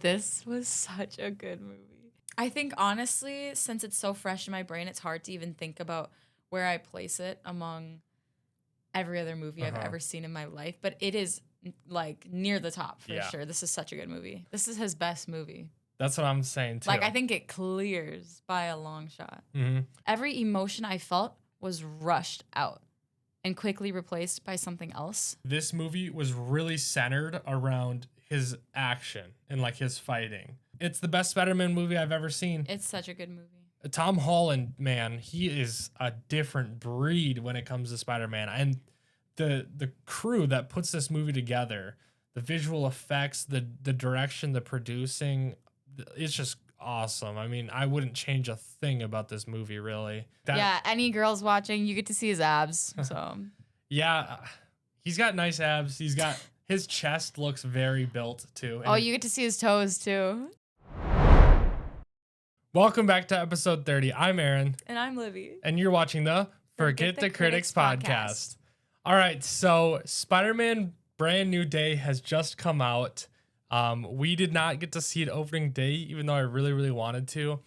This was such a good movie. I think honestly, since it's so fresh in my brain, it's hard to even think about where I place it among every other movie I've ever seen in my life. But it is like near the top for sure. This is such a good movie. This is his best movie. That's what I'm saying too. Like, I think it clears by a long shot. Every emotion I felt was rushed out and quickly replaced by something else. This movie was really centered around his action and like his fighting. It's the best Spider-Man movie I've ever seen. It's such a good movie. Tom Holland, man, he is a different breed when it comes to Spider-Man. And the crew that puts this movie together, the visual effects, the direction, the producing, it's just awesome. I mean, I wouldn't change a thing about this movie, really. Yeah, any girls watching, you get to see his abs. So yeah, he's got nice abs. His chest looks very built too. Oh, you get to see his toes too. Welcome back to episode 30. I'm Aaron. And I'm Libby. And you're watching the Forget the Critics podcast. All right, so Spider-Man Brand New Day has just come out. We did not get to see it opening day, even though I really, really wanted to.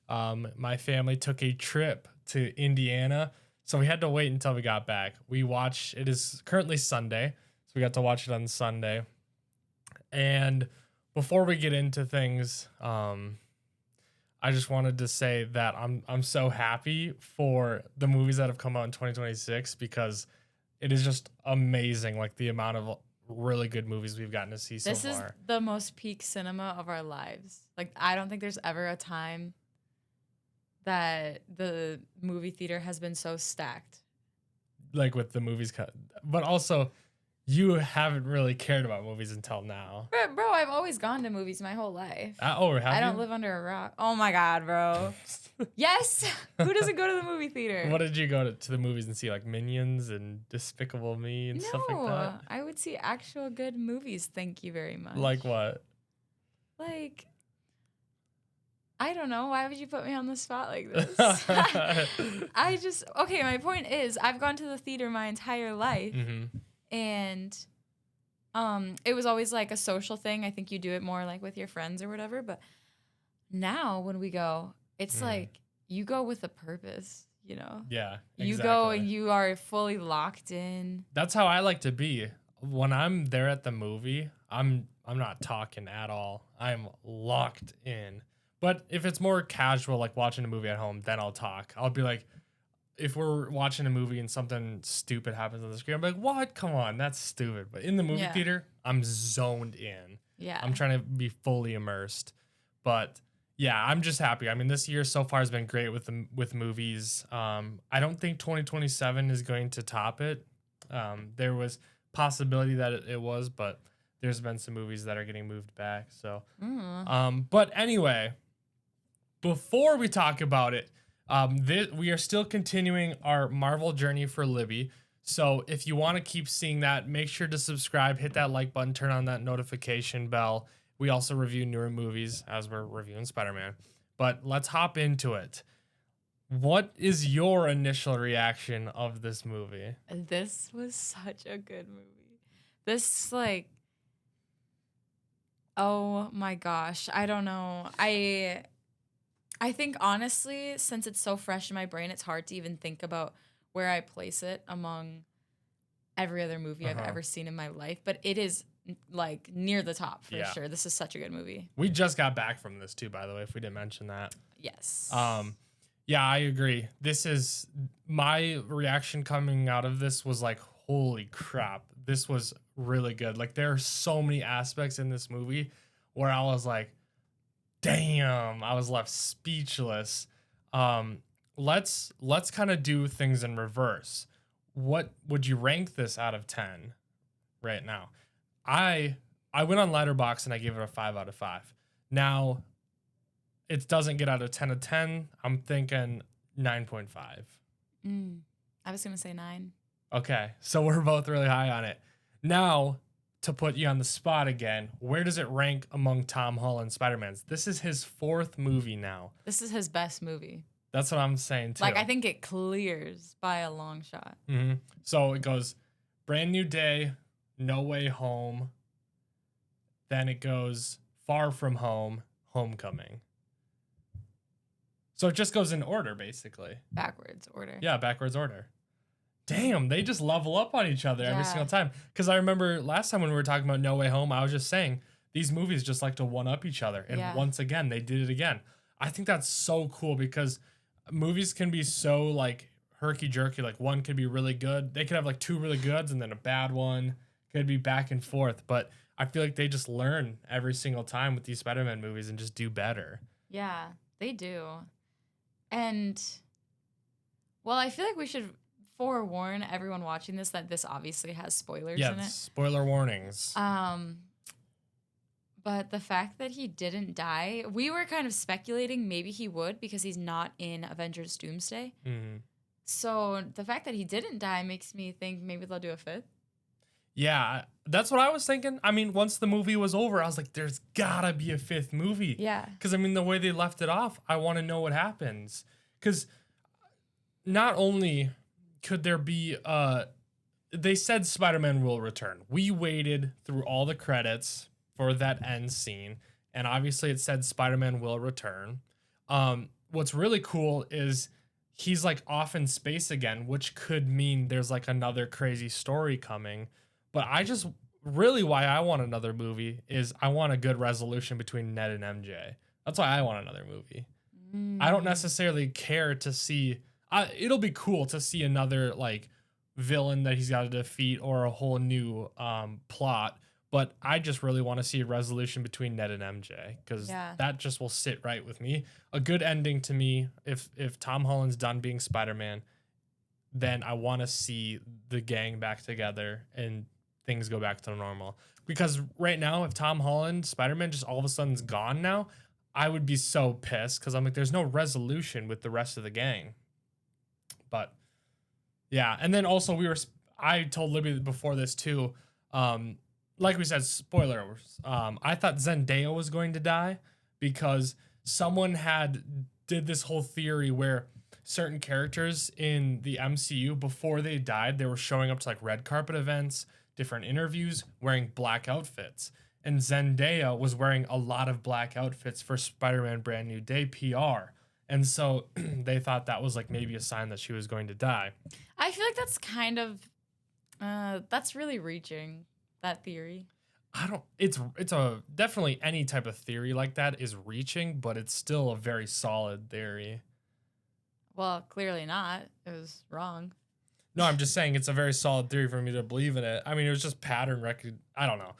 My family took a trip to Indiana, so we had to wait until we got back. It is currently Sunday, so we got to watch it on Sunday. And before we get into things, I just wanted to say that I'm so happy for the movies that have come out in 2026 because it is just amazing, like the amount of really good movies we've gotten to see so far. This is the most peak cinema of our lives. Like, I don't think there's ever a time that the movie theater has been so stacked. Like with the movies cut. But also, you haven't really cared about movies until now. Bro, I've always gone to movies my whole life. I don't live under a rock. Oh my God, bro. Yes. Who doesn't go to the movie theater? What did you go to the movies and see? Like Minions and Despicable Me and stuff like that? I would see actual good movies. Thank you very much. Like what? Like, I don't know. Why would you put me on the spot like this? Okay, my point is, I've gone to the theater my entire life. And it was always like a social thing. I think you do it more like with your friends or whatever. But now when we go, it's like you go with a purpose, you know? Yeah, exactly. You go and you are fully locked in. That's how I like to be. When I'm there at the movie, I'm not talking at all. I'm locked in. But if it's more casual, like watching a movie at home, then I'll talk. I'll be like, if we're watching a movie and something stupid happens on the screen, I'm like, what? Come on, that's stupid. But in the movie theater, I'm zoned in. Yeah. I'm trying to be fully immersed. But yeah, I'm just happy. I mean, this year so far has been great with movies. I don't think 2027 is going to top it. There was possibility that it was, but there's been some movies that are getting moved back. So, but anyway, before we talk about it, we are still continuing our Marvel journey for Libby. So if you want to keep seeing that, make sure to subscribe, hit that like button, turn on that notification bell. We also review newer movies as we're reviewing Spider-Man. But let's hop into it. What is your initial reaction of this movie? This was such a good movie. This, like, oh my gosh. I don't know. I think, honestly, since it's so fresh in my brain, it's hard to even think about where I place it among every other movie I've ever seen in my life. But it is, like, near the top for sure. This is such a good movie. We just got back from this, too, by the way, if we didn't mention that. Yes. Yeah, I agree. My reaction coming out of this was like, holy crap, this was really good. Like, there are so many aspects in this movie where I was like, damn, I was left speechless. Let's kind of do things in reverse. What would you rank this out of 10 right now? I went on Letterboxd and I gave it a 5 out of 5. Now, it doesn't get out of 10 of 10. I'm thinking 9.5. I was going to say 9. Okay, so we're both really high on it. Now, to put you on the spot again, where does it rank among Tom Holland Spider-Mans? This is his 4th movie now. This is his best movie. That's what I'm saying, too. Like, I think it clears by a long shot. So it goes Brand New Day, No Way Home. Then it goes Far From Home, Homecoming. So it just goes in order, basically. Backwards order. Yeah, backwards order. Damn, they just level up on each other every single time. Because I remember last time when we were talking about No Way Home, I was just saying these movies just like to one-up each other. And once again, they did it again. I think that's so cool because movies can be so like herky-jerky. Like one could be really good. They could have like two really goods and then a bad one. Could be back and forth. But I feel like they just learn every single time with these Spider-Man movies and just do better. Yeah, they do. And, well, I feel like we should forewarn everyone watching this that this obviously has spoilers in it. Spoiler warnings. But the fact that he didn't die, we were kind of speculating maybe he would because he's not in Avengers Doomsday. Mm-hmm. So the fact that he didn't die makes me think maybe they'll do a fifth. Yeah, that's what I was thinking. I mean, once the movie was over, I was like, there's gotta be a fifth movie. Yeah. Because, I mean, the way they left it off, I want to know what happens. Because not only could there be, they said Spider-Man will return. We waited through all the credits for that end scene. And obviously it said Spider-Man will return. What's really cool is he's like off in space again, which could mean there's like another crazy story coming. But I just really why I want another movie is I want a good resolution between Ned and MJ. That's why I want another movie. I don't necessarily care to see. It'll be cool to see another like villain that he's got to defeat or a whole new plot. But I just really want to see a resolution between Ned and MJ because that just will sit right with me. A good ending to me, if Tom Holland's done being Spider-Man, then I want to see the gang back together and things go back to normal. Because right now, if Tom Holland, Spider-Man, just all of a sudden is gone now, I would be so pissed because I'm like, there's no resolution with the rest of the gang. But yeah, and then also I told Libby before this too. Like we said, spoilers. I thought Zendaya was going to die because someone did this whole theory where certain characters in the MCU, before they died, they were showing up to like red carpet events, different interviews, wearing black outfits. And Zendaya was wearing a lot of black outfits for Spider-Man Brand New Day PR. And so they thought that was like maybe a sign that she was going to die. I feel like that's kind of, that's really reaching. That theory. It's definitely any type of theory like that is reaching, but it's still a very solid theory. Well, clearly not. It was wrong. No, I'm just saying it's a very solid theory for me to believe in it. I mean, it was just pattern record. I don't know.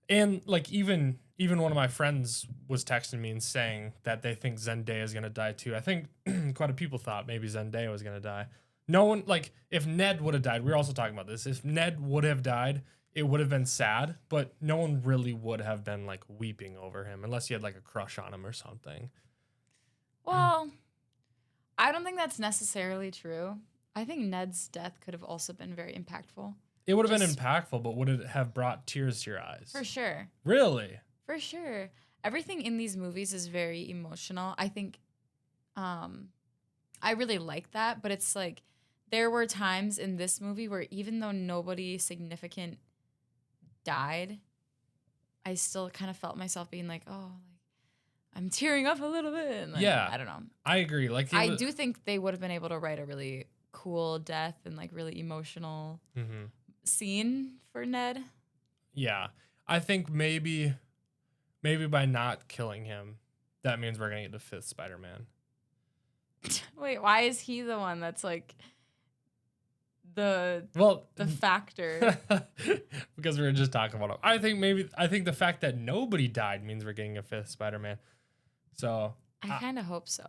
And like even one of my friends was texting me and saying that they think Zendaya is going to die too. I think quite a few people thought maybe Zendaya was going to die. No one, like if Ned would have died, we were also talking about this. If Ned would have died, it would have been sad, but no one really would have been like weeping over him unless you had like a crush on him or something. Well, I don't think that's necessarily true. I think Ned's death could have also been very impactful. It would have been impactful, but would it have brought tears to your eyes? For sure. Really? For sure. Everything in these movies is very emotional. I think I really like that, but it's like there were times in this movie where even though nobody significant died, I still kind of felt myself being like, oh, like I'm tearing up a little bit. And like, yeah, I don't know. I agree. Like I do think they would have been able to write a really cool death and like really emotional scene for Ned. Yeah, I think maybe by not killing him, that means we're gonna get the fifth Spider-Man. Wait, why is he the one that's like the factor? Because we were just talking about him. I think the fact that nobody died means we're getting a fifth Spider-Man. So I kind of hope so.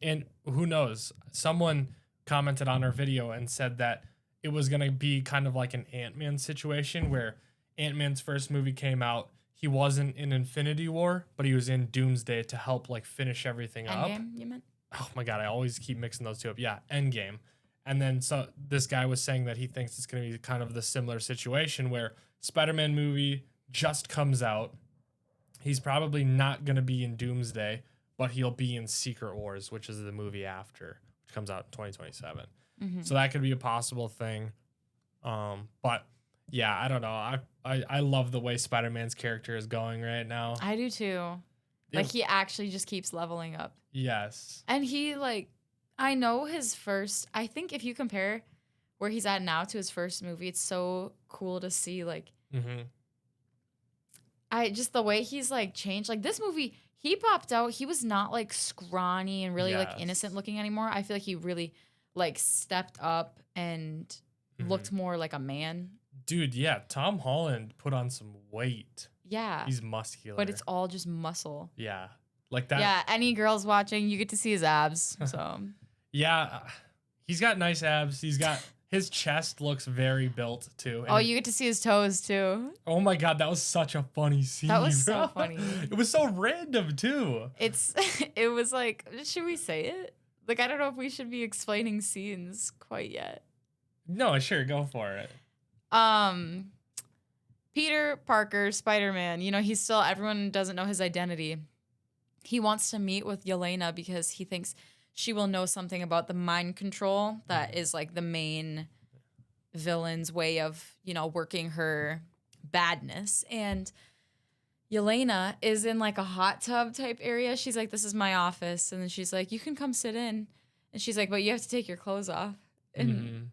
And who knows? Someone commented on our video and said that it was gonna be kind of like an Ant-Man situation where Ant-Man's first movie came out. He wasn't in Infinity War, but he was in Doomsday to help like finish everything up. Endgame, you meant? Oh my God, I always keep mixing those two up. Yeah, Endgame. And then so this guy was saying that he thinks it's going to be kind of the similar situation where Spider-Man movie just comes out. He's probably not going to be in Doomsday, but he'll be in Secret Wars, which is the movie after, which comes out in 2027. So that could be a possible thing. But Yeah, I don't know. I love the way Spider-Man's character is going right now. I do too. Like, he actually just keeps leveling up. Yes. And he, like, I know his first, I think if you compare where he's at now to his first movie, it's so cool to see, like, just the way he's, like, changed. Like, this movie, he popped out, he was not, like, scrawny and really, like, innocent looking anymore. I feel like he really, like, stepped up and looked more like a man. Dude, yeah, Tom Holland put on some weight. Yeah. He's muscular. But it's all just muscle. Yeah. Like that. Yeah, any girls watching, you get to see his abs. So yeah. He's got nice abs. His chest looks very built too. And you get to see his toes too. Oh my god, that was such a funny scene. That was so funny. It was so random too. It was like, should we say it? Like, I don't know if we should be explaining scenes quite yet. No, sure, go for it. Peter Parker, Spider-Man, everyone doesn't know his identity. He wants to meet with Yelena because he thinks she will know something about the mind control that is like the main villain's way of, working her badness. And Yelena is in like a hot tub type area. She's like, this is my office. And then she's like, you can come sit in. And she's like, but you have to take your clothes off. And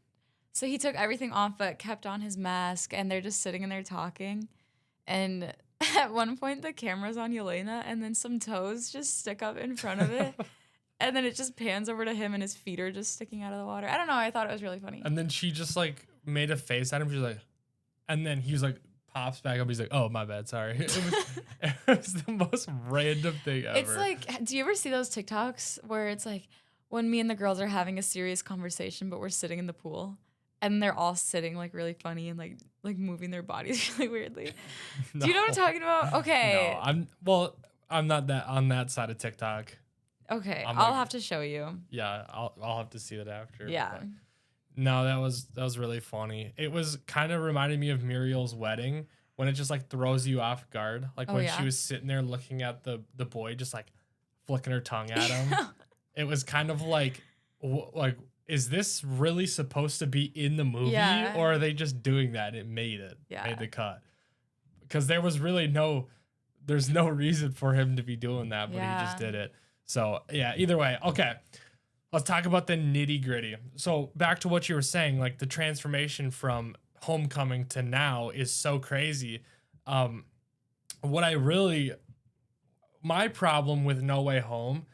so he took everything off but kept on his mask, and they're just sitting in there talking. And at one point, the camera's on Yelena, and then some toes just stick up in front of it. And then it just pans over to him, and his feet are just sticking out of the water. I don't know. I thought it was really funny. And then she just like made a face at him. She's like, and then he's like, pops back up. He's like, oh, my bad. Sorry. It was the most random thing ever. It's like, do you ever see those TikToks where it's like when me and the girls are having a serious conversation, but we're sitting in the pool? And they're all sitting like really funny and like moving their bodies really weirdly. No. Do you know what I'm talking about? Okay. No, I'm not that on that side of TikTok. Okay, I'll have to show you. Yeah, I'll have to see that after. Yeah. But no, that was really funny. It was kind of reminded me of Muriel's wedding when it just like throws you off guard. Like when she was sitting there looking at the boy just like flicking her tongue at him. It was kind of like is this really supposed to be in the movie, or are they just doing that? It made the cut. Because there was really there's no reason for him to be doing that, but he just did it. So yeah, either way. Okay, let's talk about the nitty gritty. So back to what you were saying, like the transformation from Homecoming to now is so crazy. My problem with No Way Home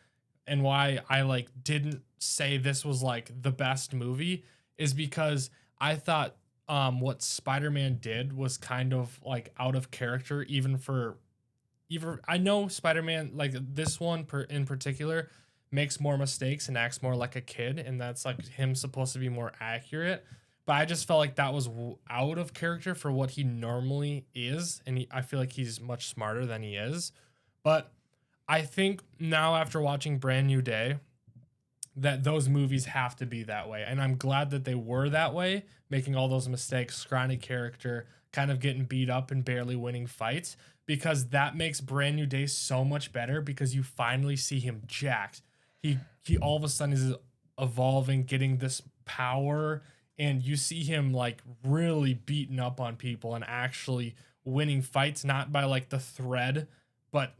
and why I didn't say this was like the best movie is because I thought what Spider-Man did was kind of like out of character I know Spider-Man, like this one in particular, makes more mistakes and acts more like a kid, and that's like him supposed to be more accurate, but I just felt like that was out of character for what he normally is, and I feel like he's much smarter than he is. But I think now after watching Brand New Day that those movies have to be that way. And I'm glad that they were that way, making all those mistakes, scrawny character, kind of getting beat up and barely winning fights, because that makes Brand New Day so much better because you finally see him jacked. He all of a sudden is evolving, getting this power, and you see him like really beating up on people and actually winning fights, not by like the thread, but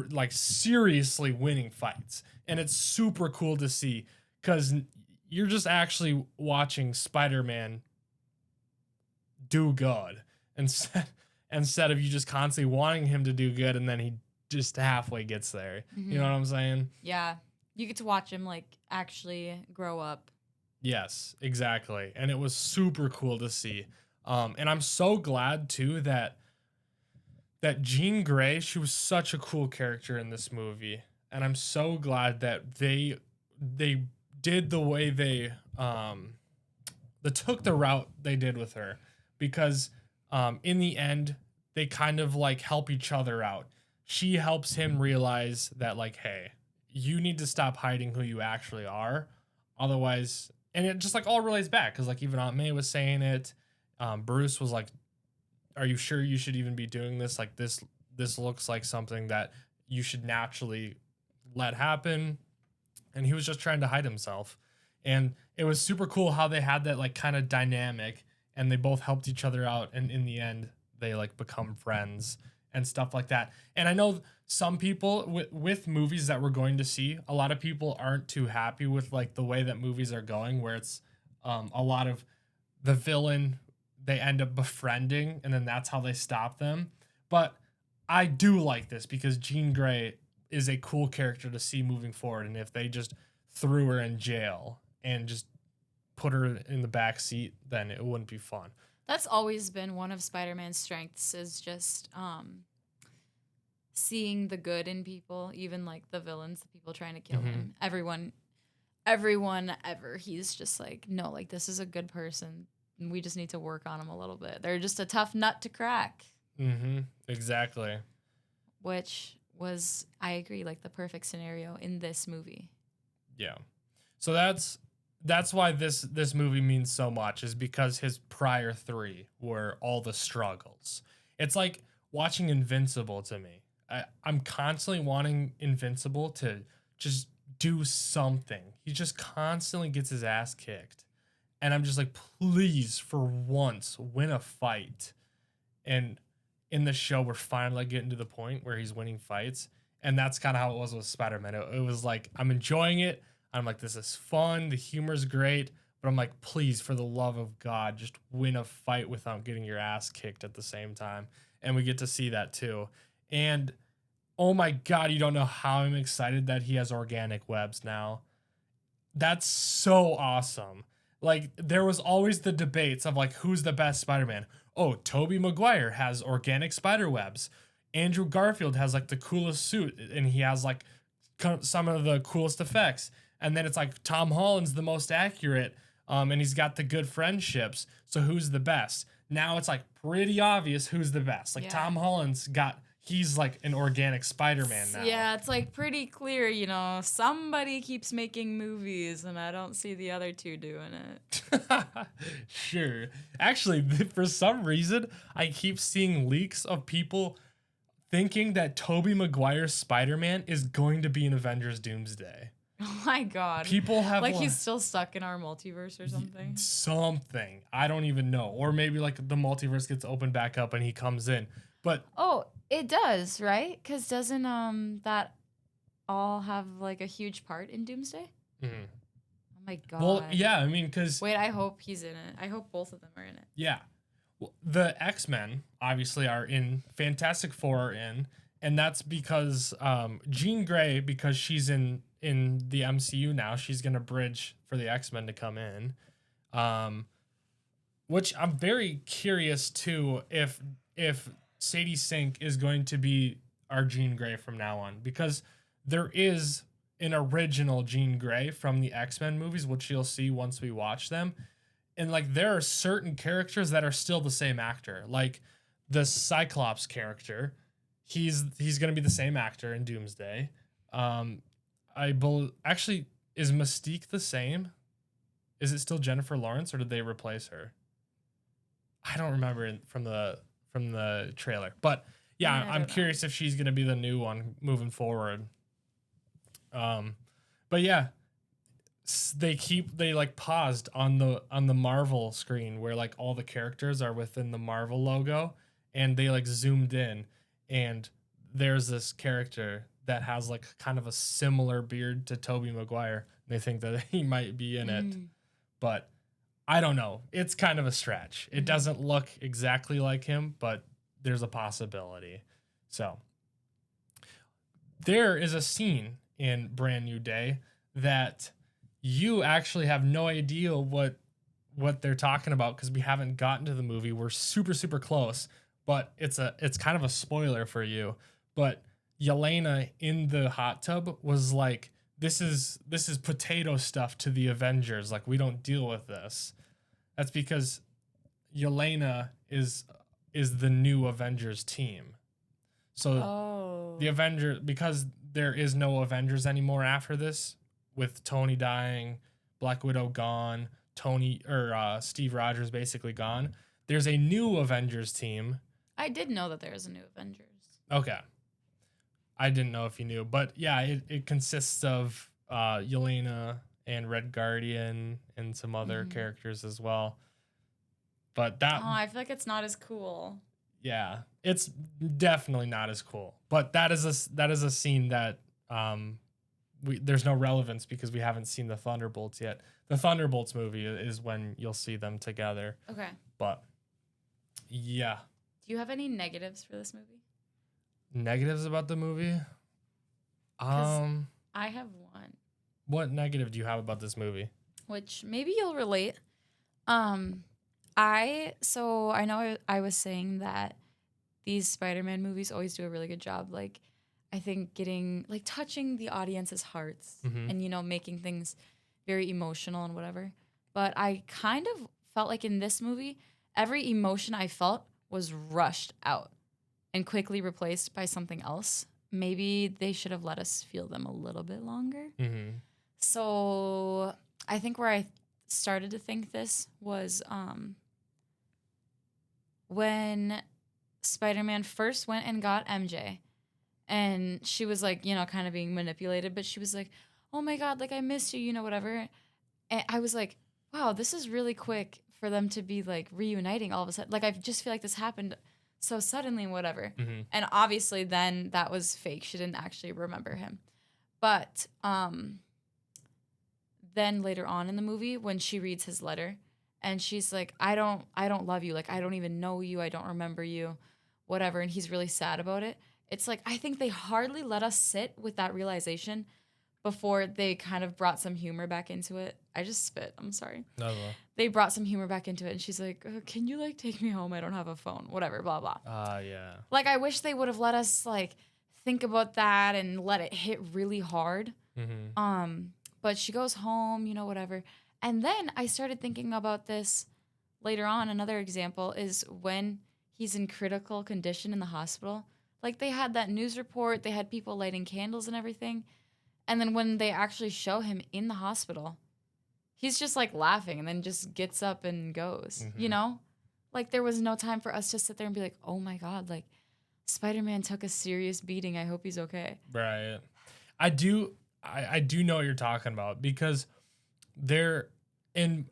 like seriously winning fights. And it's super cool to see because you're just actually watching Spider-Man do good instead of you just constantly wanting him to do good and then he just halfway gets there. Mm-hmm. You know what I'm saying? Yeah. You get to watch him like actually grow up. Yes, exactly. And it was super cool to see. And I'm so glad too that Jean Grey, she was such a cool character in this movie. And I'm so glad that they did the way they took the route they did with her, because in the end they kind of like help each other out. She helps him realize that like, hey, you need to stop hiding who you actually are, otherwise. And it just like all relates back because like even Aunt May was saying it. Bruce was like, are you sure you should even be doing this? Like this looks like something that you should naturally let happen. And he was just trying to hide himself. And it was super cool how they had that like kind of dynamic. and they both helped each other out, and in the end they like become friends and stuff like that. And I know some people with movies that we're going to see, a lot of people aren't too happy with like the way that movies are going, where it's a lot of the villain they end up befriending, and then that's how they stop them. But I do like this because Jean Grey is a cool character to see moving forward. And if they just threw her in jail and just put her in the back seat, then it wouldn't be fun. That's always been one of Spider-Man's strengths, is just seeing the good in people, even like the villains, the people trying to kill him. Everyone ever, he's just like, no, like this is a good person. And we just need to work on them a little bit. They're just a tough nut to crack. Exactly. Which was, I agree, like the perfect scenario in this movie. Yeah. So that's why this movie means so much, is because his prior three were all the struggles. It's like watching Invincible to me. I'm constantly wanting Invincible to just do something. He just constantly gets his ass kicked. And I'm just like, please, for once, win a fight. And in the show, we're finally getting to the point where he's winning fights. And that's kind of how it was with Spider-Man. It was like, I'm enjoying it. I'm like, this is fun. The humor's great. But I'm like, please, for the love of God, just win a fight without getting your ass kicked at the same time. And we get to see that too. And oh my God, you don't know how I'm excited that he has organic webs now. That's so awesome. Like, there was always the debates of like, who's the best Spider-Man? Oh, Tobey Maguire has organic spider webs. Andrew Garfield has like the coolest suit, and he has like some of the coolest effects. And then it's like Tom Holland's the most accurate, and he's got the good friendships. So who's the best? Now it's like pretty obvious who's the best. Like Tom Holland's he's like an organic Spider-Man now. Yeah, it's like pretty clear, you know, somebody keeps making movies and I don't see the other two doing it. Sure. Actually, for some reason, I keep seeing leaks of people thinking that Tobey Maguire's Spider-Man is going to be in Avengers Doomsday. Oh my God. People have like he's still stuck in our multiverse or something. Something. I don't even know. Or maybe like the multiverse gets opened back up and he comes in. But it does, right? Because doesn't that all have like a huge part in Doomsday? Oh my God. Well, yeah, I mean, because wait, I hope he's in it. I hope both of them are in it. Yeah. Well, the X-Men obviously are in. Fantastic Four are in, and that's because Jean Grey, because she's in the MCU now, she's gonna bridge for the X-Men to come in. Which I'm very curious too if Sadie Sink is going to be our Jean Grey from now on, because there is an original Jean Grey from the X-Men movies, which you'll see once we watch them. And like there are certain characters that are still the same actor. Like the Cyclops character, he's going to be the same actor in Doomsday. Actually, is Mystique the same? Is it still Jennifer Lawrence, or did they replace her? I don't remember from the trailer, but yeah, I'm curious if she's gonna be the new one moving forward. But yeah, they like paused on the Marvel screen where like all the characters are within the Marvel logo, and they like zoomed in, and there's this character that has like kind of a similar beard to Tobey Maguire. They think that he might be in it, but I don't know. It's kind of a stretch. It doesn't look exactly like him, but there's a possibility. So there is a scene in Brand New Day that you actually have no idea what they're talking about, because we haven't gotten to the movie. We're super, super close, but it's kind of a spoiler for you. But Yelena in the hot tub was like, this is potato stuff to the Avengers. Like, we don't deal with this. That's because Yelena is the new Avengers team. So the Avengers, because there is no Avengers anymore after this, with Tony dying, Black Widow gone, Steve Rogers basically gone. There's a new Avengers team. I did know that there was a new Avengers. Okay. I didn't know if you knew, but yeah, it consists of Yelena and Red Guardian and some other characters as well. But that, Oh, I feel like it's not as cool. yeah, it's definitely not as cool. But that is a scene that there's no relevance because we haven't seen the Thunderbolts yet. The Thunderbolts movie is when you'll see them together. Okay. But yeah. Do you have any negatives for this movie? Negatives about the movie? 'Cause I have one. What negative do you have about this movie? Which maybe you'll relate. I know I was saying that these Spider-Man movies always do a really good job. Like, I think getting like touching the audience's hearts Mhm. and making things very emotional and whatever. But I kind of felt like in this movie, every emotion I felt was rushed out and quickly replaced by something else. Maybe they should have let us feel them a little bit longer. Mm-hmm. So I think where I started to think this was when Spider-Man first went and got MJ, and she was like, kind of being manipulated, but she was like, "Oh my God, like I missed you, whatever." And I was like, "Wow, this is really quick for them to be like reuniting all of a sudden." Like I just feel like this happened so suddenly and whatever. Mm-hmm. And obviously then that was fake. She didn't actually remember him. But then later on in the movie when she reads his letter and she's like, I don't love you. Like I don't even know you. I don't remember you. Whatever. And he's really sad about it. It's like I think they hardly let us sit with that realization before they kind of brought some humor back into it. I just spit. I'm sorry. No. They brought some humor back into it and she's like, can you like take me home? I don't have a phone. Whatever, blah blah. Yeah. Like I wish they would have let us like think about that and let it hit really hard. Mm-hmm. But she goes home, whatever. And then I started thinking about this later on. Another example is when he's in critical condition in the hospital. Like they had that news report, they had people lighting candles and everything. And then when they actually show him in the hospital, he's just like laughing and then just gets up and goes, Mm-hmm. Like there was no time for us to sit there and be like, oh my God, like Spider-Man took a serious beating. I hope he's okay. Right. I do know what you're talking about because there in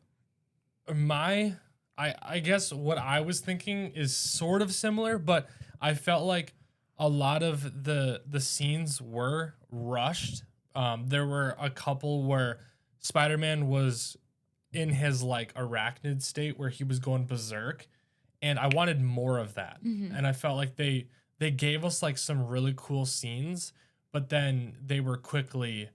I guess what I was thinking is sort of similar, but I felt like a lot of the scenes were rushed. There were a couple where Spider-Man was in his like arachnid state where he was going berserk, and I wanted more of that. Mm-hmm. And I felt like they gave us like some really cool scenes, but then they were quickly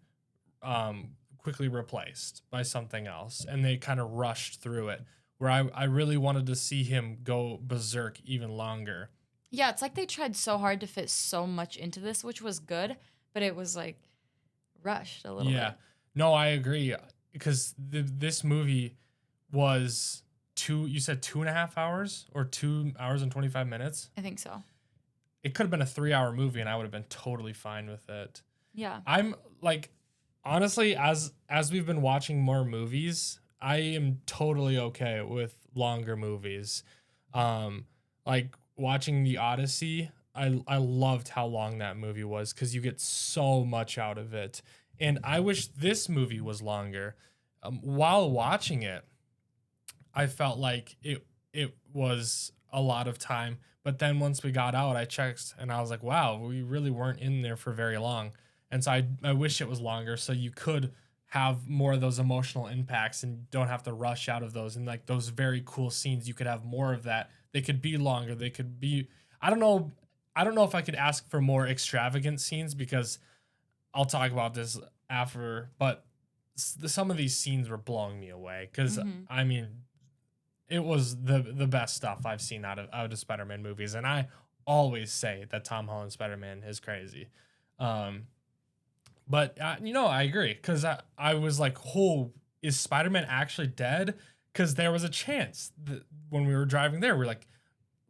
replaced by something else, and they kind of rushed through it where I really wanted to see him go berserk even longer. Yeah, it's like they tried so hard to fit so much into this, which was good, but it was like rushed a little bit. No, I agree because this movie was you said 2.5 hours or 2 hours and 25 minutes. I think so. It could have been a 3-hour movie and I would have been totally fine with it. Yeah. I'm like, honestly, as we've been watching more movies, I am totally okay with longer movies. Like watching The Odyssey, I loved how long that movie was because you get so much out of it. And I wish this movie was longer. While watching it, I felt like it was a lot of time. But then once we got out, I checked and I was like, wow, we really weren't in there for very long. And so I wish it was longer so you could have more of those emotional impacts and don't have to rush out of those. And like those very cool scenes, you could have more of that. They could be longer. They could be, I don't know if I could ask for more extravagant scenes because I'll talk about this after, but some of these scenes were blowing me away because I mean, it was the best stuff I've seen out of Spider-Man movies, and I always say that Tom Holland Spider-Man is crazy. But I agree because I was like, "Oh, is Spider-Man actually dead?" Because there was a chance that when we were driving there, we're like,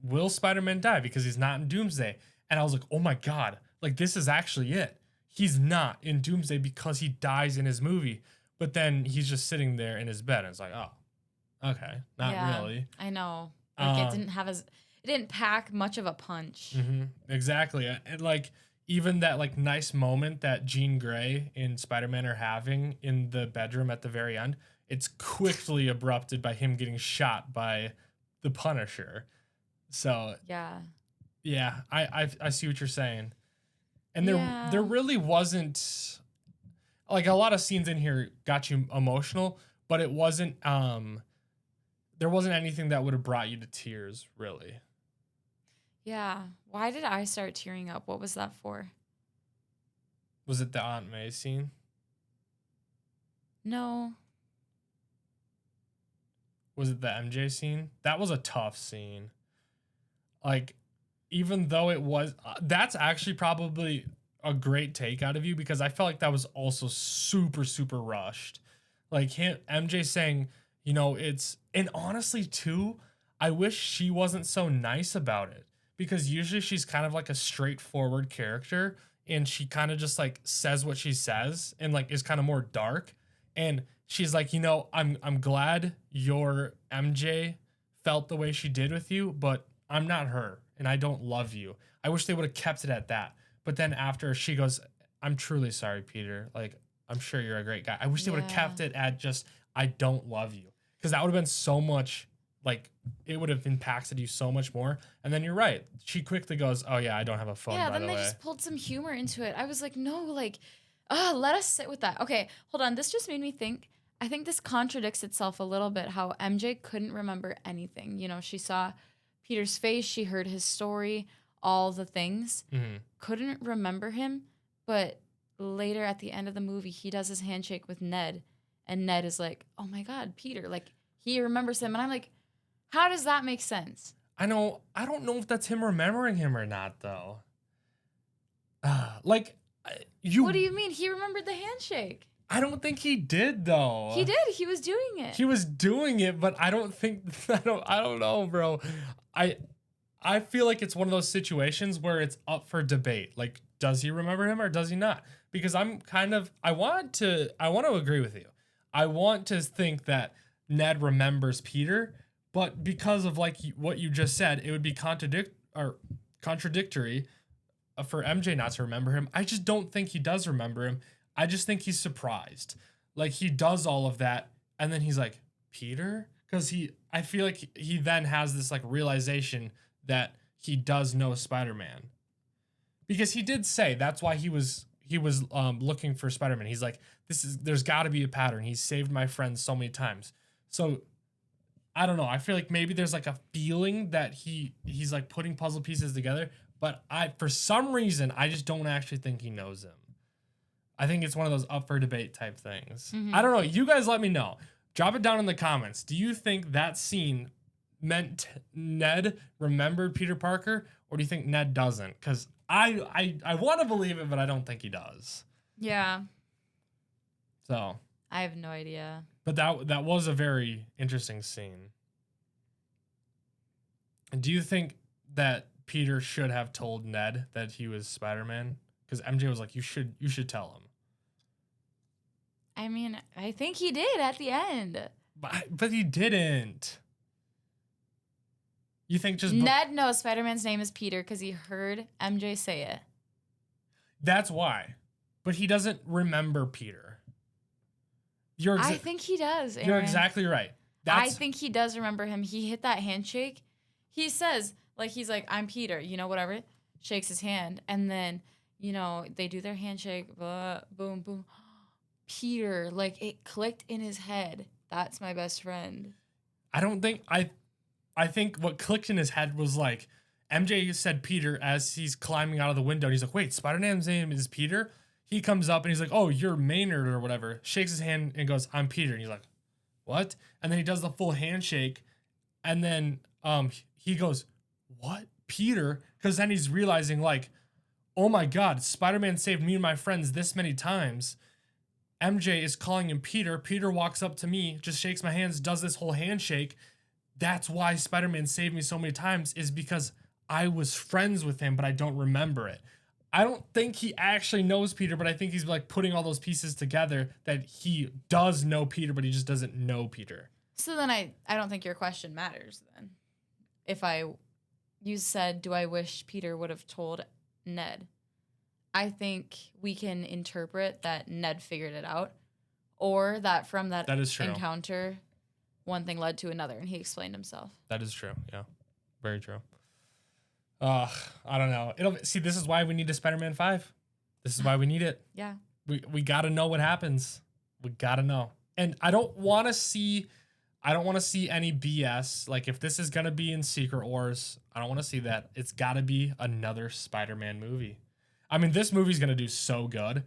"Will Spider-Man die?" Because he's not in Doomsday, and I was like, "Oh my God, like this is actually it. He's not in Doomsday because he dies in his movie." But then he's just sitting there in his bed, and it's like, "Oh, okay, not really." I know. Like it didn't pack much of a punch. Exactly. And like even that like nice moment that Jean Grey and Spider-Man are having in the bedroom at the very end, it's quickly abrupted by him getting shot by the Punisher. So Yeah. yeah, I see what you're saying. And Yeah. there really wasn't like a lot of scenes in here got you emotional, but it wasn't there wasn't anything that would have brought you to tears, really. Yeah. Why did I start tearing up? What was that for? Was it the Aunt May scene? No. Was it the MJ scene? That was a tough scene. Like, even though it was, that's actually probably a great take out of you because I felt like that was also super, super rushed. Like, MJ saying, you know, and honestly, too, I wish she wasn't so nice about it because usually she's kind of like a straightforward character and she kind of just like says what she says and like is kind of more dark. And she's like, you know, I'm glad your MJ felt the way she did with you, but I'm not her and I don't love you. I wish they would have kept it at that. But then after she goes, I'm truly sorry, Peter. Like, I'm sure you're a great guy. I wish they would have kept it at just, I don't love you. Because that would have been so much, like, it would have impacted you so much more. And then you're right. She quickly goes, oh, yeah, I don't have a phone, by the way. Yeah, then they just pulled some humor into it. I was like, no, like, let us sit with that. Okay, hold on. This just made me think. I think this contradicts itself a little bit, how MJ couldn't remember anything. You know, she saw Peter's face. She heard his story, all the things. Mm-hmm. Couldn't remember him, but later at the end of the movie, he does his handshake with Ned, and Ned is like, oh my God, Peter. Like, he remembers him. And I'm like, how does that make sense? I don't know if that's him remembering him or not, though. What do you mean? He remembered the handshake. I don't think he did, though. He did. He was doing it. He was doing it, but I don't think I don't know, bro. I feel like it's one of those situations where it's up for debate. Like, does he remember him or does he not? Because I want to agree with you. I want to think that Ned remembers Peter, but because of like what you just said, it would be contradictory for MJ not to remember him. I just don't think he does remember him. I just think he's surprised. Like, he does all of that and then he's like, Peter? Because I feel like he then has this like realization that he does know Spider-Man. Because he did say that's why he was looking for Spider-Man. He's like, there's got to be a pattern. He's saved my friends so many times. So I don't know. I feel like maybe there's like a feeling that he's like putting puzzle pieces together, but for some reason I just don't actually think he knows him. I think it's one of those up for debate type things. Mm-hmm. I don't know. You guys let me know. Drop it down in the comments. Do you think that scene meant Ned remembered Peter Parker, or do you think Ned doesn't? Because I want to believe it, but I don't think he does. Yeah. So I have no idea. But that was a very interesting scene. Do you think that Peter should have told Ned that he was Spider-Man? Because MJ was like, you should tell him. I mean, I think he did at the end. But he didn't. You think just Ned knows Spider-Man's name is Peter because he heard MJ say it. That's why. But he doesn't remember Peter. I think he does, Aaron. You're exactly right. I think he does remember him. He hit that handshake. He says, like, he's like, I'm Peter, you know, whatever. Shakes his hand. And then, you know, they do their handshake. Boom, boom. Peter, like, it clicked in his head. That's my best friend. I think what clicked in his head was like, MJ said Peter as he's climbing out of the window. And he's like, wait, Spider-Man's name is Peter? He comes up and he's like, oh, you're Maynard or whatever. Shakes his hand and goes, I'm Peter. And he's like, what? And then he does the full handshake. And then he goes, what? Peter? Because then he's realizing like, oh my God, Spider-Man saved me and my friends this many times. MJ is calling him Peter. Peter walks up to me, just shakes my hands, does this whole handshake. That's why Spider-Man saved me so many times, is because I was friends with him, but I don't remember it. I don't think he actually knows Peter, but I think he's like putting all those pieces together that he does know Peter, but he just doesn't know Peter. So then I don't think your question matters then. You said, do I wish Peter would have told Ned? I think we can interpret that Ned figured it out, or that from that is true. encounter, one thing led to another, and he explained himself. That is true. Yeah, very true. I don't know. This is why we need a Spider-Man 5. This is why we need it. Yeah. We got to know what happens. We got to know. And I don't want to see any BS. Like, if this is going to be in Secret Wars, I don't want to see that. It's got to be another Spider-Man movie. I mean, this movie's going to do so good.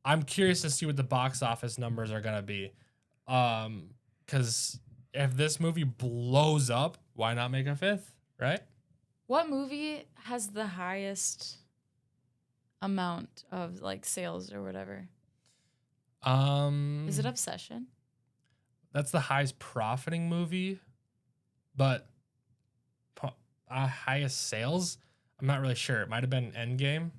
I'm curious to see what the box office numbers are going to be. Because if this movie blows up, why not make a 5th, right? What movie has the highest amount of like sales or whatever? Is it Obsession? That's the highest profiting movie, but highest sales? I'm not really sure. It might have been Endgame.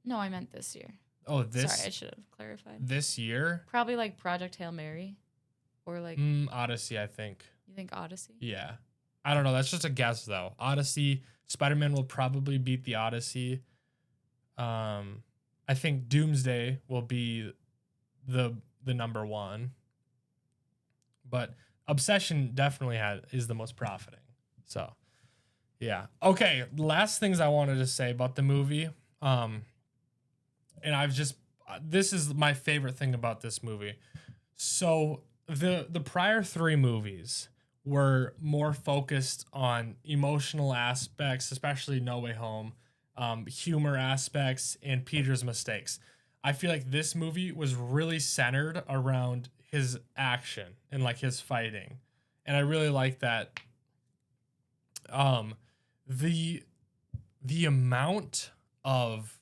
No, I meant this year. Oh, this. Sorry, I should have clarified. This year? Probably like Project Hail Mary, or like Odyssey, I think. You think Odyssey? Yeah, I don't know. That's just a guess though. Odyssey, Spider-Man will probably beat the Odyssey. I think Doomsday will be the number one, but Obsession definitely is the most profiting. So, yeah. Okay. Last things I wanted to say about the movie. And this is my favorite thing about this movie. So the prior 3 movies were more focused on emotional aspects, especially No Way Home, humor aspects, and Peter's mistakes. I feel like this movie was really centered around his action and like his fighting. And I really like that. The amount of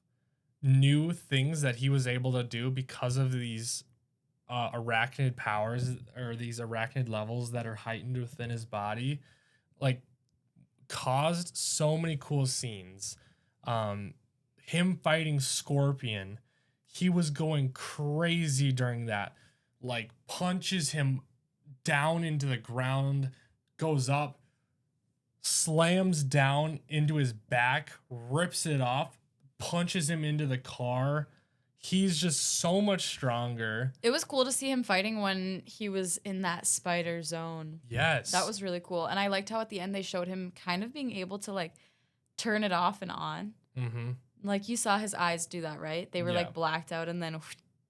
new things that he was able to do because of these arachnid powers or these arachnid levels that are heightened within his body, like, caused so many cool scenes. Him fighting Scorpion, he was going crazy during that, like, punches him down into the ground, goes up, slams down into his back, rips it off, punches him into the car. He's just so much stronger. It was cool to see him fighting when he was in that spider zone. Yes. That was really cool. And I liked how at the end they showed him kind of being able to like turn it off and on. Mm-hmm. Like you saw his eyes do that, right? They were like blacked out and then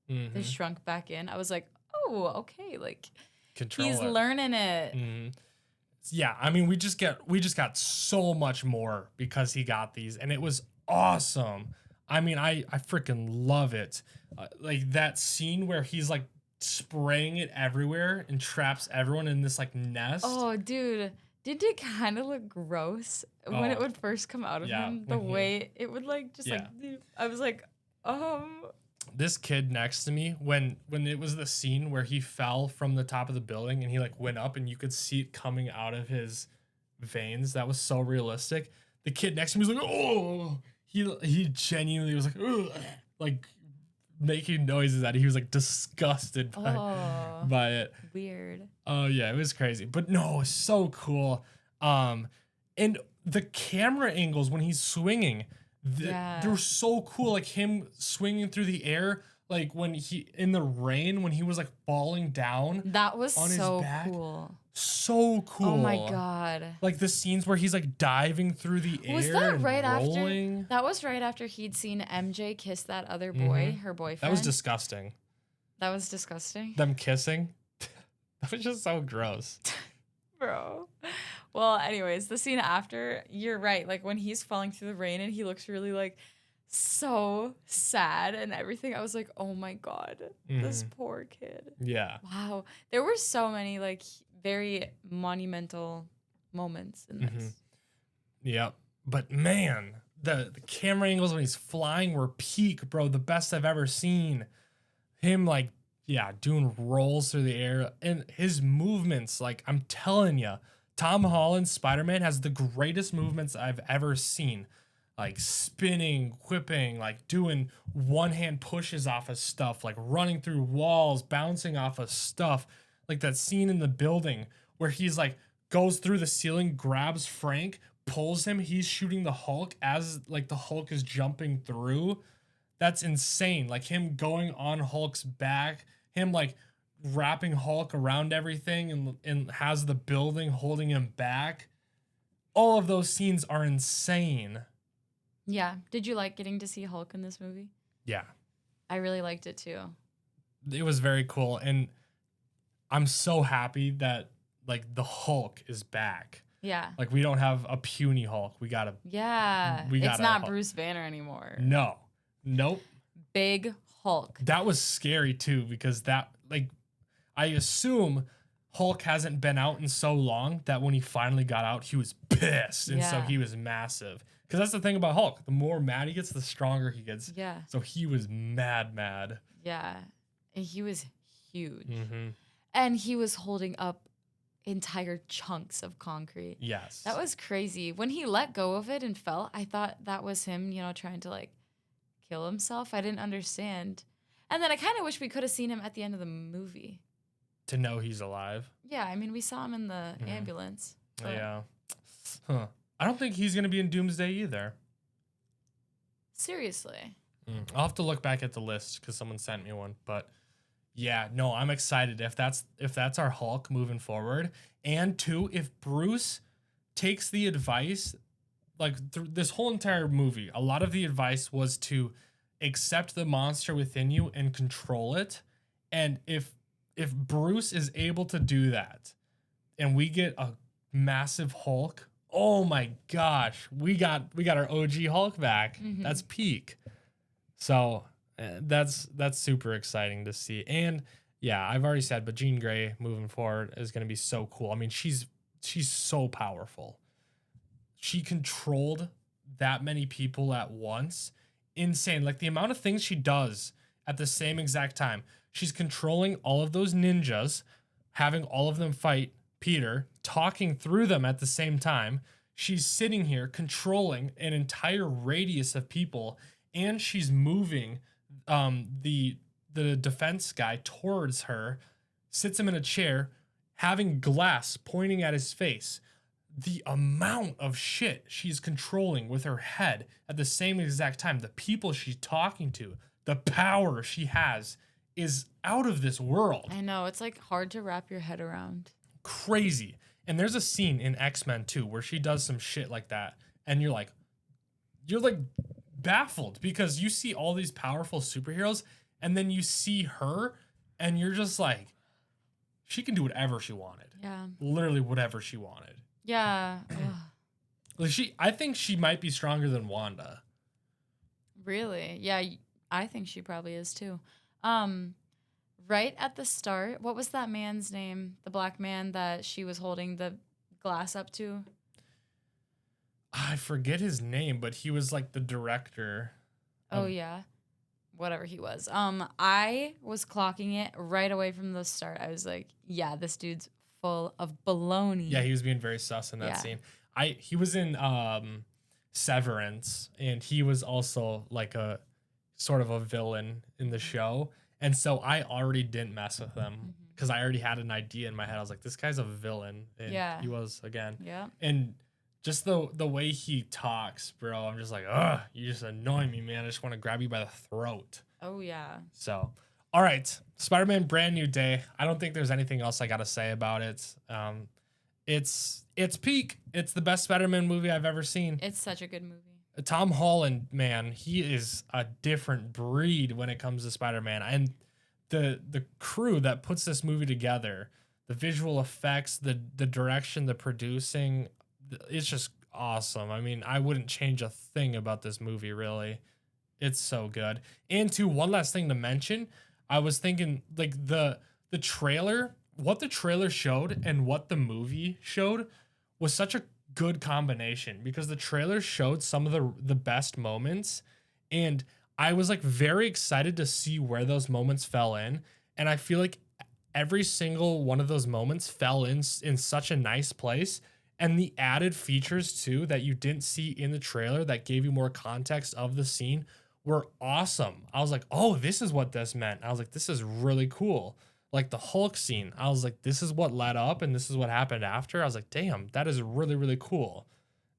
they shrunk back in. I was like, oh, okay. Like he's learning it. Mm-hmm. Yeah, I mean, we just got so much more because he got these, and it was awesome. I mean, I freaking love it. Like that scene where he's like spraying it everywhere and traps everyone in this like nest. Oh, dude. Didn't it kind of look gross when it would first come out of him? The way it would like just like, I was like, This kid next to me, when it was the scene where he fell from the top of the building and he like went up and you could see it coming out of his veins. That was so realistic. The kid next to me was like, oh, he genuinely was like, ugh, like making noises at it. He was like disgusted by it. Weird. Oh yeah, it was crazy. But no, it's so cool. And the camera angles when he's swinging, they're so cool. Like him swinging through the air, like when he in the rain when he was like falling down. That was on so his back. cool. So cool. Oh my god. Like the scenes where he's like diving through the air. Was that and right rolling. after? That was right after he'd seen MJ kiss that other boy, her boyfriend. That was disgusting. That was disgusting. Them kissing. That was just so gross. Bro. Well, anyways, the scene after, you're right. Like when he's falling through the rain and he looks really like so sad and everything. I was like, oh my God, this poor kid. Yeah. Wow. There were so many like very monumental moments in this. Yep. But man, the camera angles when he's flying were peak, bro. The best I've ever seen. Him like, doing rolls through the air and his movements. Like I'm telling you, Tom Holland's Spider-Man has the greatest movements I've ever seen. Like spinning, whipping, like doing one-hand pushes off of stuff, like running through walls, bouncing off of stuff. Like that scene in the building where he's like goes through the ceiling, grabs Frank, pulls him, he's shooting the Hulk as like the Hulk is jumping through. That's insane. Like him going on Hulk's back, him like wrapping Hulk around everything and has the building holding him back. All of those scenes are insane. Yeah. Did you like getting to see Hulk in this movie? Yeah. I really liked it too. It was very cool. And I'm so happy that like the Hulk is back. Yeah. Like we don't have a puny Hulk. We got It's not Bruce Banner anymore. No. Nope. Big Hulk. That was scary too, because that, like, I assume Hulk hasn't been out in so long that when he finally got out, he was pissed. And so he was massive. Because that's the thing about Hulk. The more mad he gets, the stronger he gets. Yeah. So he was mad. Yeah. And he was huge. Mm-hmm. And he was holding up entire chunks of concrete. Yes. That was crazy. When he let go of it and fell, I thought that was him, trying to like kill himself. I didn't understand. And then I kind of wish we could have seen him at the end of the movie. To know he's alive. Yeah, I mean, we saw him in the ambulance. Yeah. Huh. I don't think he's going to be in Doomsday either. Seriously. I'll have to look back at the list because someone sent me one. But yeah, no, I'm excited if that's our Hulk moving forward. And two, if Bruce takes the advice, like this whole entire movie, a lot of the advice was to accept the monster within you and control it. And if Bruce is able to do that and we get a massive Hulk, oh my gosh, we got our OG Hulk back. Mm-hmm. That's peak. So that's super exciting to see. And yeah, I've already said, but Jean Grey moving forward is going to be so cool. I mean, she's so powerful. She controlled that many people at once. Insane. Like the amount of things she does at the same exact time. She's controlling all of those ninjas, having all of them fight Peter, talking through them at the same time. She's sitting here controlling an entire radius of people, and she's moving the defense guy towards her, sits him in a chair, having glass pointing at his face. The amount of shit she's controlling with her head at the same exact time, the people she's talking to, the power she has is out of this world. I know. It's like hard to wrap your head around. Crazy. And there's a scene in X-Men 2 where she does some shit like that. And you're like baffled because you see all these powerful superheroes and then you see her and you're just like, she can do whatever she wanted. Yeah. Literally whatever she wanted. Yeah. Like I think she might be stronger than Wanda. Really? Yeah, I think she probably is too. Right at the start, what was that man's name? The black man that she was holding the glass up to? I forget his name, but he was like the director. Oh yeah. Whatever he was. I was clocking it right away from the start. I was like, yeah, this dude's full of baloney. Yeah, he was being very sus in that scene. He was in Severance, and he was also like a sort of a villain in the show. And so I already didn't mess with him because I already had an idea in my head. I was like, this guy's a villain. And he was again. Yeah. And just the way he talks, bro, I'm just like, ugh, you just annoy me, man. I just want to grab you by the throat. Oh, yeah. So, all right. Spider-Man Brand New Day. I don't think there's anything else I got to say about it. It's peak. It's the best Spider-Man movie I've ever seen. It's such a good movie. Tom Holland, man, he is a different breed when it comes to Spider-Man. And the crew that puts this movie together, the visual effects, the direction, the producing, it's just awesome. I mean, I wouldn't change a thing about this movie, really. It's so good. And one last thing to mention, I was thinking like the trailer, what the trailer showed and what the movie showed was such a good combination because the trailer showed some of the best moments, and I was like very excited to see where those moments fell in, and I feel like every single one of those moments fell in such a nice place, and the added features too that you didn't see in the trailer that gave you more context of the scene were awesome. I was like, oh, this is what this meant. I was like, this is really cool. Like the Hulk scene, I was like, this is what led up and this is what happened after. I was like, damn, that is really, really cool.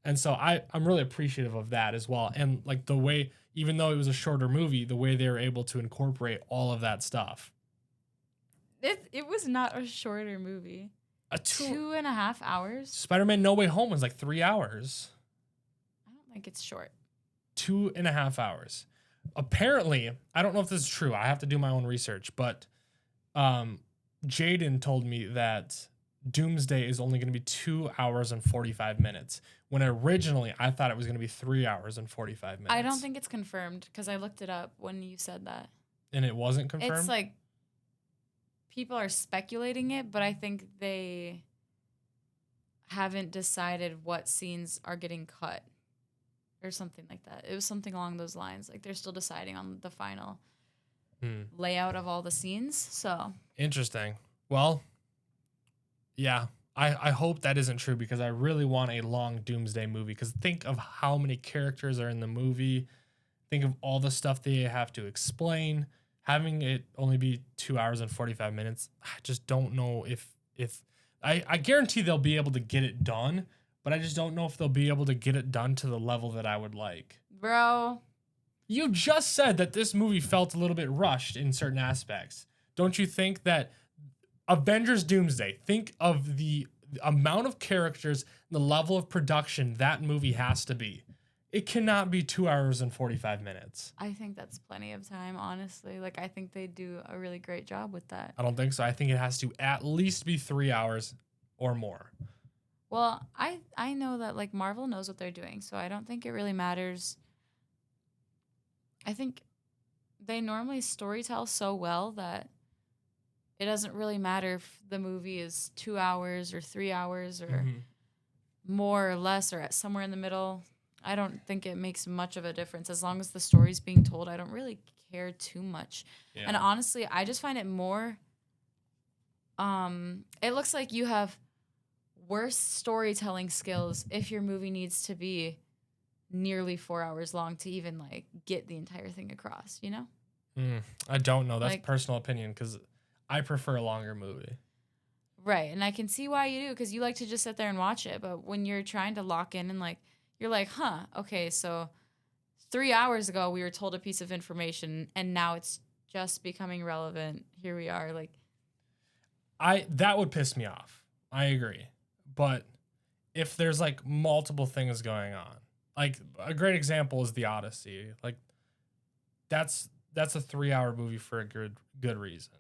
And so I'm really appreciative of that as well. And like the way, even though it was a shorter movie, the way they were able to incorporate all of that stuff. It was not a shorter movie. A 2.5 hours. Spider-Man No Way Home was like 3 hours. I don't think it's short. 2.5 hours. Apparently, I don't know if this is true. I have to do my own research, but Jaden told me that Doomsday is only going to be 2 hours and 45 minutes. When originally I thought it was going to be 3 hours and 45 minutes. I don't think it's confirmed because I looked it up when you said that. And it wasn't confirmed? It's like people are speculating it, but I think they haven't decided what scenes are getting cut or something like that. It was something along those lines. Like they're still deciding on the final layout of all the scenes. So interesting. Well, yeah, I hope that isn't true because I really want a long Doomsday movie. Because think of how many characters are in the movie. Think of all the stuff they have to explain. Having it only be 2 hours and 45 minutes, I just don't know if I guarantee they'll be able to get it done, but I just don't know if they'll be able to get it done to the level that I would like. Bro. You just said that this movie felt a little bit rushed in certain aspects. Don't you think that Avengers Doomsday, think of the amount of characters, the level of production that movie has to be. It cannot be 2 hours and 45 minutes. I think that's plenty of time, honestly. Like, I think they do a really great job with that. I don't think so. I think it has to at least be 3 hours or more. Well, I know that, like, Marvel knows what they're doing, so I don't think it really matters. I think they normally storytell so well that it doesn't really matter if the movie is 2 hours or 3 hours or more or less or at somewhere in the middle. I don't think it makes much of a difference. As long as the story's being told, I don't really care too much. Yeah. And honestly, I just find it more... it looks like you have worse storytelling skills if your movie needs to be nearly 4 hours long to even, like, get the entire thing across, you know? I don't know. That's like, personal opinion because I prefer a longer movie. Right, and I can see why you do because you like to just sit there and watch it. But when you're trying to lock in and, like, you're like, okay, so 3 hours ago we were told a piece of information and now it's just becoming relevant. Here we are. Like, that would piss me off. I agree. But if there's like multiple things going on, like a great example is The Odyssey. Like that's a 3 hour movie for a good reason.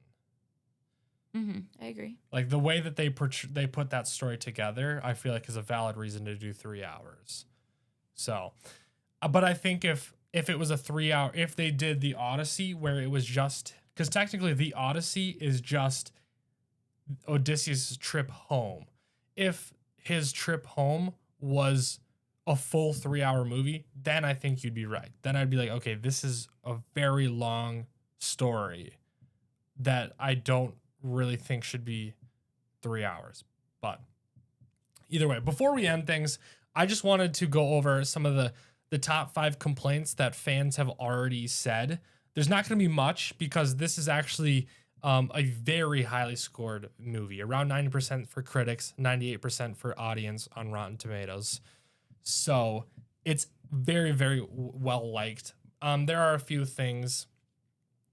I agree. Like the way that they put that story together, I feel like is a valid reason to do 3 hours. So, but I think if it was a 3 hour, if they did The Odyssey where it was just, because technically The Odyssey is just Odysseus' trip home. If his trip home was a full 3 hour movie, then I think you'd be right. Then I'd be like, okay, this is a very long story that I don't really think should be 3 hours. But either way, before we end things, I just wanted to go over some of the top 5 complaints that fans have already said. There's not going to be much because this is actually a very highly scored movie, around 90% for critics, 98% for audience on Rotten Tomatoes. So it's very, very well liked. There are a few things.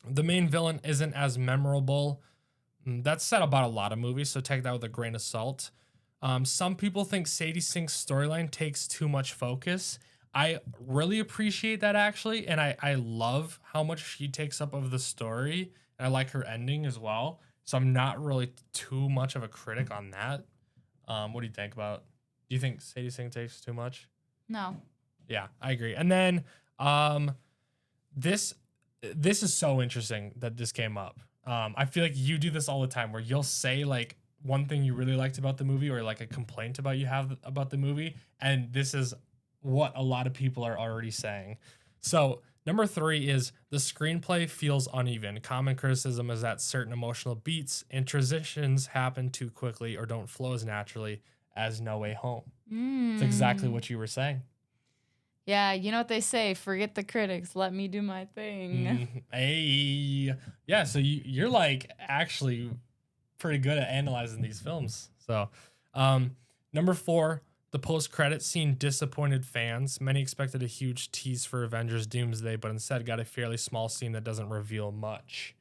The main villain isn't as memorable. That's said about a lot of movies, so take that with a grain of salt. Some people think Sadie Sink's storyline takes too much focus. I really appreciate that, actually, and I love how much she takes up of the story. And I like her ending as well. So I'm not really too much of a critic on that. What do you think about? Do you think Sadie Sink takes too much? No. Yeah, I agree. And then this is so interesting that this came up. I feel like you do this all the time where you'll say like one thing you really liked about the movie or like a complaint about the movie. And this is what a lot of people are already saying. So number 3 is the screenplay feels uneven. Common criticism is that certain emotional beats and transitions happen too quickly or don't flow as naturally as No Way Home. It's exactly what you were saying. Yeah, you know what they say, forget the critics, let me do my thing. Hey. Yeah, so you're like actually pretty good at analyzing these films. So number 4, the post-credit scene disappointed fans. Many expected a huge tease for Avengers Doomsday, but instead got a fairly small scene that doesn't reveal much.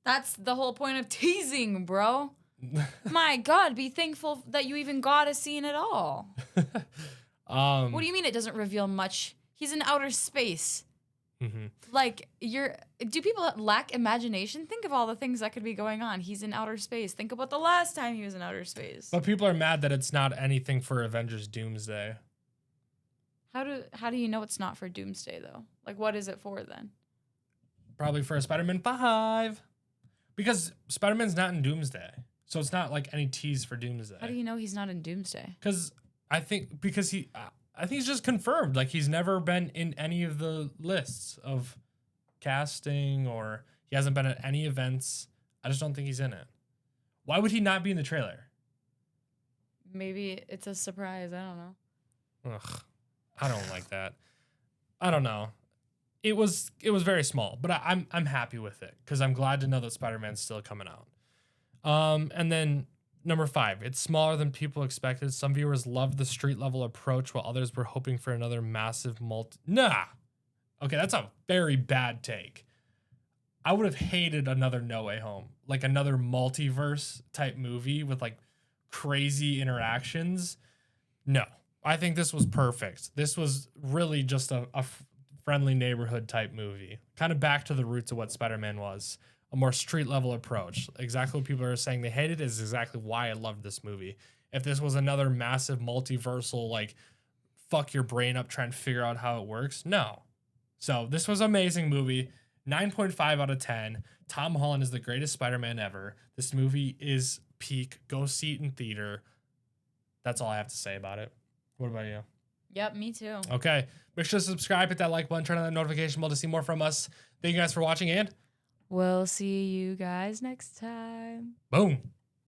That's the whole point of teasing, bro. My God, be thankful that you even got a scene at all. What do you mean it doesn't reveal much? He's in outer space. Mm-hmm. Like, do people lack imagination? Think of all the things that could be going on. He's in outer space. Think about the last time he was in outer space. But people are mad that it's not anything for Avengers Doomsday. How do you know it's not for Doomsday, though? Like, what is it for, then? Probably for Spider-Man 5. Because Spider-Man's not in Doomsday. So it's not like any tease for Doomsday. How do you know he's not in Doomsday? Because I think he's just confirmed. Like, he's never been in any of the lists of casting, or he hasn't been at any events. I just don't think he's in it. Why would he not be in the trailer? Maybe it's a surprise. I don't know. Ugh, I don't like that. I don't know. It was very small, but I'm happy with it because I'm glad to know that Spider-Man's still coming out. And then number 5, it's smaller than people expected. Some viewers loved the street level approach, while others were hoping for another massive Nah. Okay, that's a very bad take. I would have hated another No Way Home, like another multiverse type movie with like crazy interactions. No, I think this was perfect. This was really just a friendly neighborhood type movie, kind of back to the roots of what Spider-Man was. A more street level approach. Exactly what people are saying they hated is exactly why I loved this movie. If this was another massive multiversal, like, fuck your brain up trying to figure out how it works, no. So this was an amazing movie. 9.5 out of 10. Tom Holland is the greatest Spider-Man ever. This movie is peak. Go see it in theater. That's all I have to say about it. What about you? Yep, me too. Okay. Make sure to subscribe, hit that like button, turn on that notification bell to see more from us. Thank you guys for watching, and We'll see you guys next time. boom.